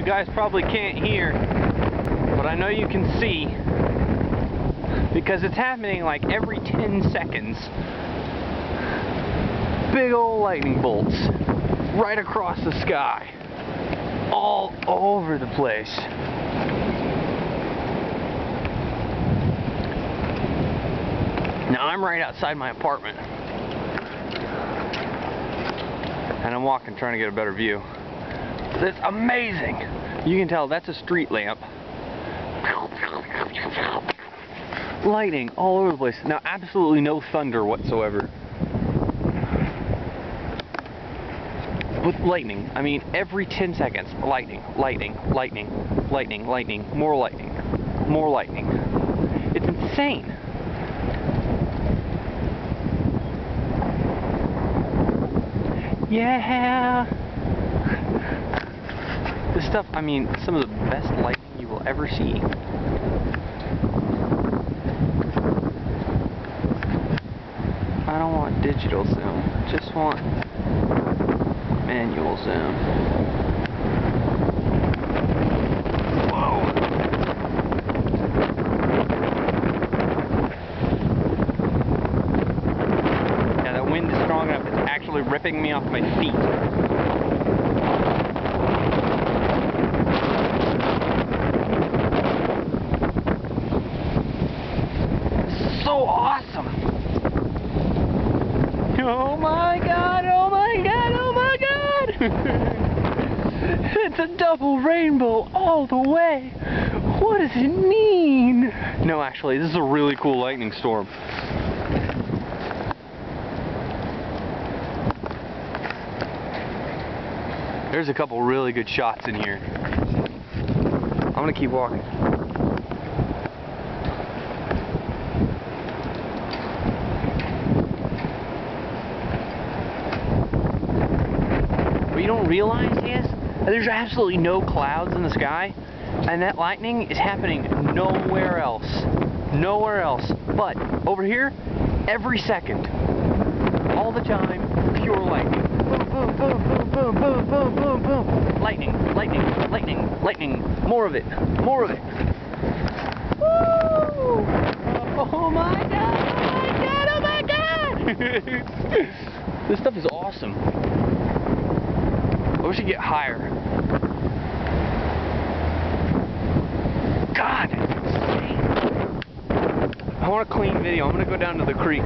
guys probably can't hear, but I know you can see, because it's happening like every 10 seconds. Big old lightning bolts right across the sky, all over the place. Now I'm right outside my apartment, and I'm walking trying to get a better view. It's amazing. You can tell that's a street lamp. Lightning all over the place. Now absolutely no thunder whatsoever. With lightning, I mean every 10 seconds, lightning, lightning, lightning, lightning, lightning, more lightning, more lightning. It's insane. Yeah. This stuff, I mean, some of the best lightning you will ever see. I don't want digital zoom, just want manual zoom. Whoa! Yeah, that wind is strong enough, it's actually ripping me off my feet. So awesome! Oh my god, oh my god, oh my god! It's a double rainbow all the way! What does it mean? No, actually, this is a really cool lightning storm. There's a couple really good shots in here. I'm gonna keep walking. What you don't realize is that there's absolutely no clouds in the sky, and that lightning is happening nowhere else. Nowhere else. But over here, every second, all the time, pure lightning. Boom, boom, boom, boom, boom, boom, boom, boom, boom. Lightning, lightning, lightning, lightning. More of it. More of it. Woo! Oh my god! Oh my god! Oh my god! This stuff is awesome. I wish I could get higher. God, that's insane. I want a clean video. I'm gonna go down to the creek.